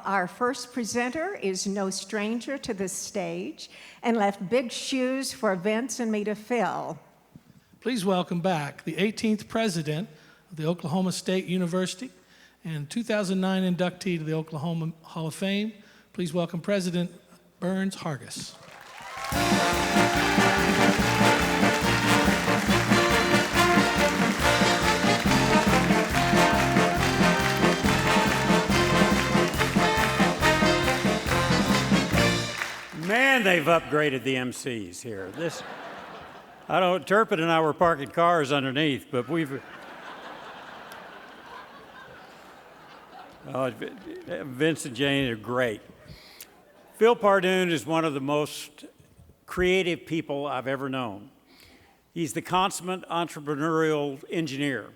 Our first presenter is no stranger to this stage and left big shoes for Vince and me to fill. Please welcome back the 18th president of the Oklahoma State University and 2009 inductee to the Oklahoma Hall of Fame. Please welcome President Burns Hargis. Man, they've upgraded the MCs here. I don't, Turpin and I were parking cars underneath, but Vince and Jane are great. Phil Parduhn is one of the most creative people I've ever known. He's the consummate entrepreneurial engineer.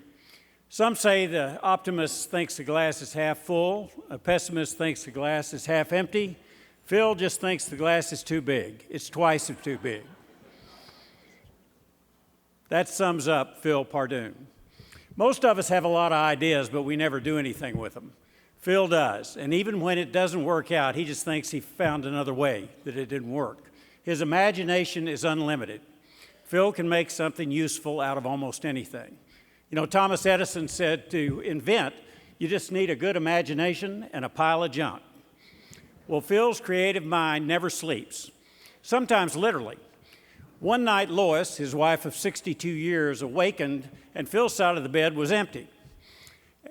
Some say the optimist thinks the glass is half full, a pessimist thinks the glass is half empty. Phil just thinks the glass is too big. It's twice as too big. That sums up Phil Parduhn. Most of us have a lot of ideas, but we never do anything with them. Phil does, and even when it doesn't work out, he just thinks he found another way, that it didn't work. His imagination is unlimited. Phil can make something useful out of almost anything. You know, Thomas Edison said to invent, you just need a good imagination and a pile of junk. Well, Phil's creative mind never sleeps, sometimes literally. One night, Lois, his wife of 62 years, awakened, and Phil's side of the bed was empty.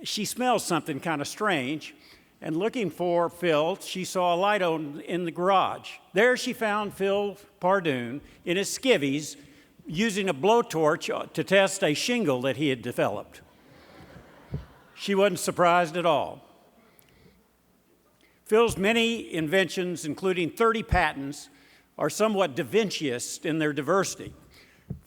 She smelled something kind of strange, and looking for Phil, she saw a light on in the garage. There she found Phil Parduhn in his skivvies using a blowtorch to test a shingle that he had developed. She wasn't surprised at all. Phil's many inventions, including 30 patents, are somewhat Da Vinciist in their diversity.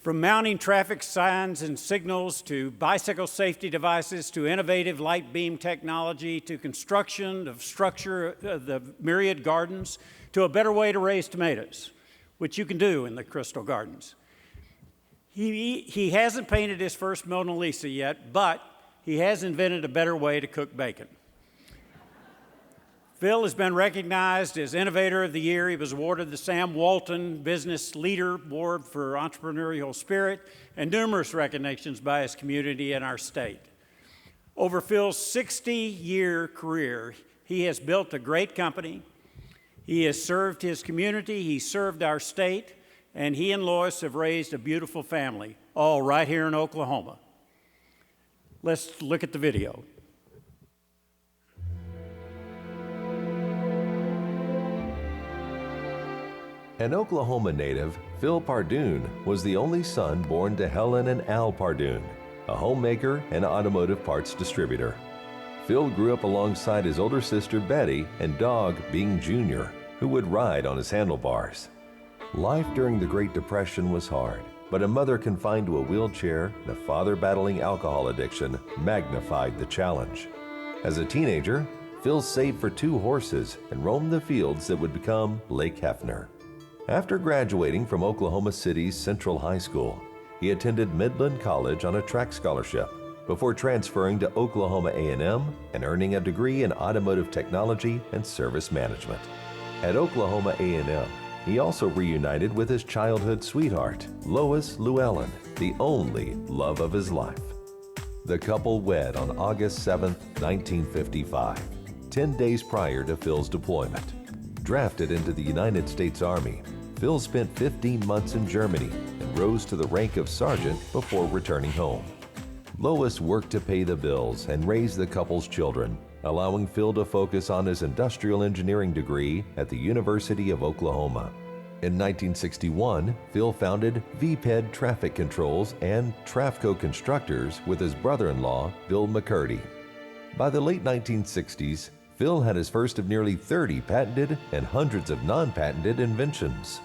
From mounting traffic signs and signals to bicycle safety devices to innovative light beam technology to construction of the myriad gardens to a better way to raise tomatoes, which you can do in the Crystal Gardens. He hasn't painted his first Mona Lisa yet, but he has invented a better way to cook bacon. Phil has been recognized as Innovator of the Year. He was awarded the Sam Walton Business Leader Award for Entrepreneurial Spirit and numerous recognitions by his community and our state. Over Phil's 60-year career, he has built a great company. He has served his community, he served our state, and he and Lois have raised a beautiful family, all right here in Oklahoma. Let's look at the video. An Oklahoma native, Phil Parduhn was the only son born to Helen and Al Parduhn, a homemaker and automotive parts distributor. Phil grew up alongside his older sister Betty and dog Bing Jr., who would ride on his handlebars. Life during the Great Depression was hard, but a mother confined to a wheelchair and a father battling alcohol addiction magnified the challenge. As a teenager, Phil saved for 2 horses and roamed the fields that would become Lake Hefner. After graduating from Oklahoma City's Central High School, he attended Midland College on a track scholarship before transferring to Oklahoma A&M and earning a degree in automotive technology and service management. At Oklahoma A&M, he also reunited with his childhood sweetheart, Lois Llewellyn, the only love of his life. The couple wed on August 7, 1955, 10 days prior to Phil's deployment. Drafted into the United States Army, Phil spent 15 months in Germany and rose to the rank of sergeant before returning home. Lois worked to pay the bills and raise the couple's children, allowing Phil to focus on his industrial engineering degree at the University of Oklahoma. In 1961, Phil founded VPED Traffic Controls and Trafco Constructors with his brother-in-law, Bill McCurdy. By the late 1960s, Phil had his first of nearly 30 patented and hundreds of non-patented inventions.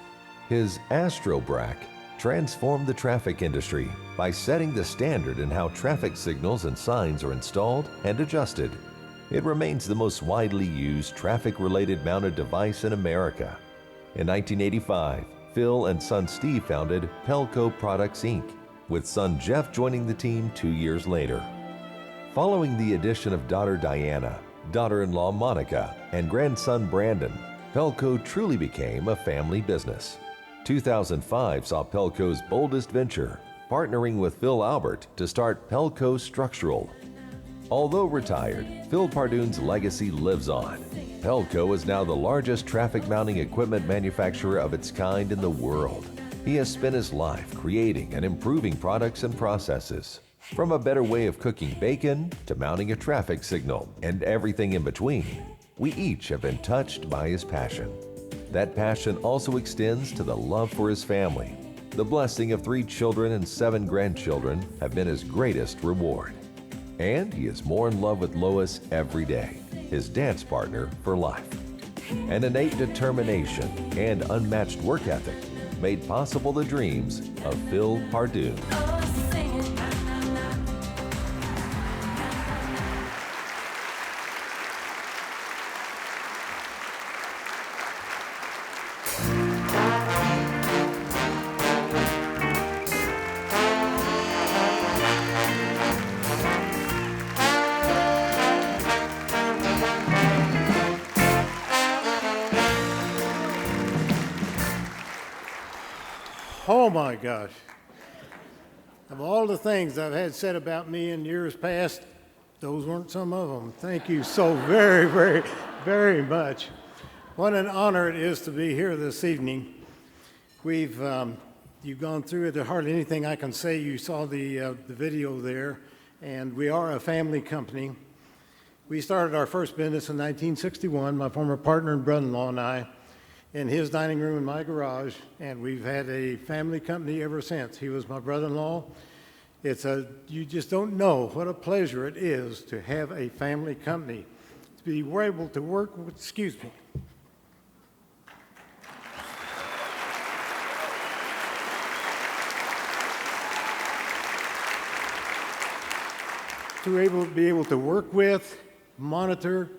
His AstroBrack transformed the traffic industry by setting the standard in how traffic signals and signs are installed and adjusted. It remains the most widely used traffic-related mounted device in America. In 1985, Phil and son Steve founded Pelco Products, Inc., with son Jeff joining the team 2 years later. Following the addition of daughter Diana, daughter-in-law Monica, and grandson Brandon, Pelco truly became a family business. 2005 saw Pelco's boldest venture, partnering with Phil Albert to start Pelco Structural. Although retired, Phil Parduhn's legacy lives on. Pelco is now the largest traffic mounting equipment manufacturer of its kind in the world. He has spent his life creating and improving products and processes. From a better way of cooking bacon to mounting a traffic signal and everything in between, we each have been touched by his passion. That passion also extends to the love for his family. The blessing of 3 children and 7 grandchildren have been his greatest reward. And he is more in love with Lois every day, his dance partner for life. An innate determination and unmatched work ethic made possible the dreams of Phil Parduhn. Oh my gosh. Of all the things I've had said about me in years past, those weren't some of them. Thank you so very, very, very much. What an honor it is to be here this evening. You've gone through it. There's hardly anything I can say. You saw the video there, and we are a family company. We started our first business in 1961, my former partner and brother-in-law and I, in his dining room in my garage, and we've had a family company ever since. He was my brother-in-law. You just don't know what a pleasure it is to have a family company, to be able to work with, to be able to work with, monitor,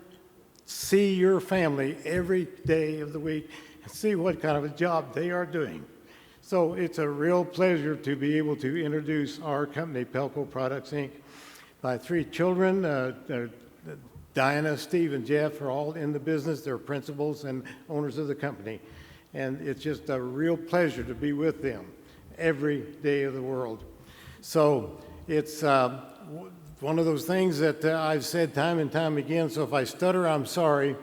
see your family every day of the week and see what kind of a job they are doing. So it's a real pleasure to be able to introduce our company, Pelco Products, Inc. My 3 children, Diana, Steve, and Jeff, are all in the business. They're principals and owners of the company. And it's just a real pleasure to be with them every day of the world. So it's one of those things that I've said time and time again, so if I stutter, I'm sorry,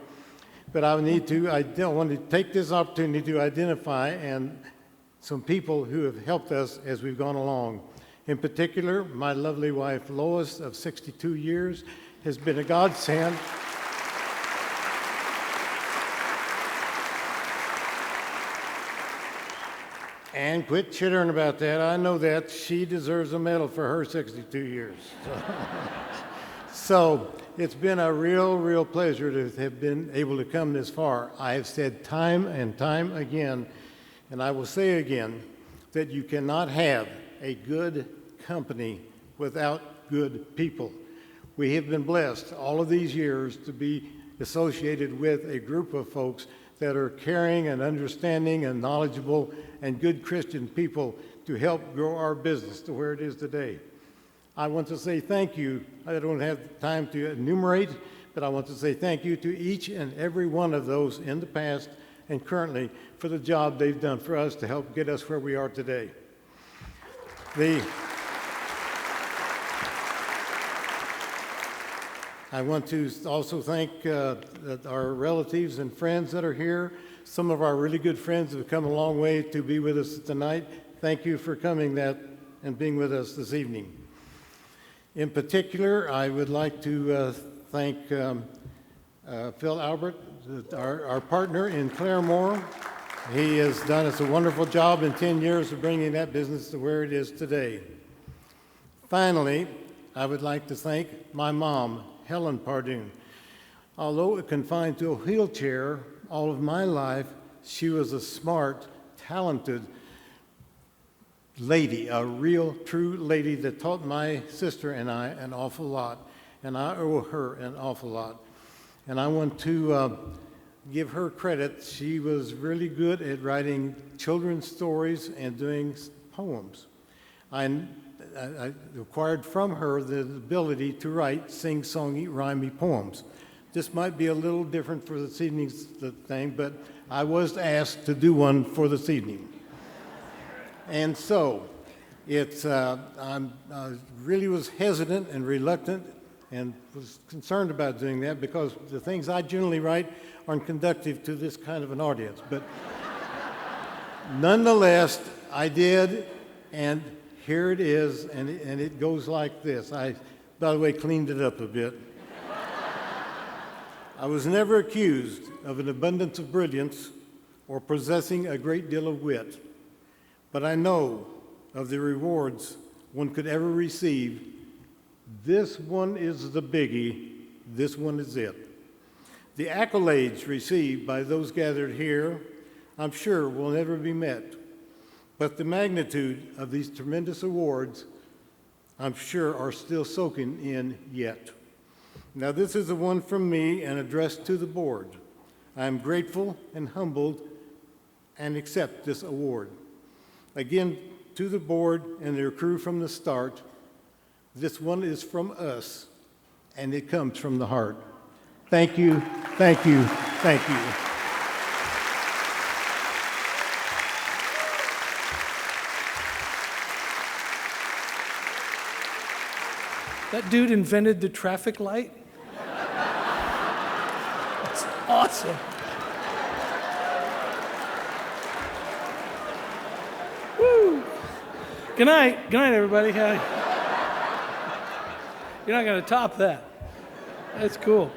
but I want to take this opportunity to identify some people who have helped us as we've gone along. In particular, my lovely wife, Lois, of 62 years, has been a godsend. And quit chittering about that. I know that she deserves a medal for her 62 years. So it's been a real pleasure to have been able to come this far. I have said time and time again, and I will say again, that you cannot have a good company without good people. We have been blessed all of these years to be associated with a group of folks that are caring and understanding and knowledgeable and good Christian people to help grow our business to where it is today. I want to say thank you. I don't have time to enumerate, but I want to say thank you to each and every one of those in the past and currently for the job they've done for us to help get us where we are today. I want to also thank our relatives and friends that are here. Some of our really good friends have come a long way to be with us tonight. Thank you for coming and being with us this evening. In particular, I would like to thank Phil Albert, our partner in Claremore. He has done us a wonderful job in 10 years of bringing that business to where it is today. Finally, I would like to thank my mom, Helen Parduhn. Although confined to a wheelchair all of my life, she was a smart, talented lady, a real, true lady that taught my sister and I an awful lot, and I owe her an awful lot. And I want to give her credit. She was really good at writing children's stories and doing poems. I acquired from her the ability to write sing-songy, rhymey poems. This might be a little different for this evening's thing, but I was asked to do one for this evening. And so, I really was hesitant and reluctant and was concerned about doing that because the things I generally write aren't conducive to this kind of an audience. But nonetheless, I did, and here it is, and it goes like this. I, by the way, cleaned it up a bit. I was never accused of an abundance of brilliance or possessing a great deal of wit, but I know of the rewards one could ever receive. This one is the biggie. This one is it. The accolades received by those gathered here, I'm sure, will never be met, but the magnitude of these tremendous awards, I'm sure, are still soaking in yet. Now, this is the one from me and addressed to the board. I am grateful and humbled and accept this award. Again, to the board and their crew from the start, this one is from us, and it comes from the heart. Thank you, thank you, thank you. That dude invented the traffic light? That's awesome. Woo! Good night. Good night, everybody. You're not going to top that. That's cool.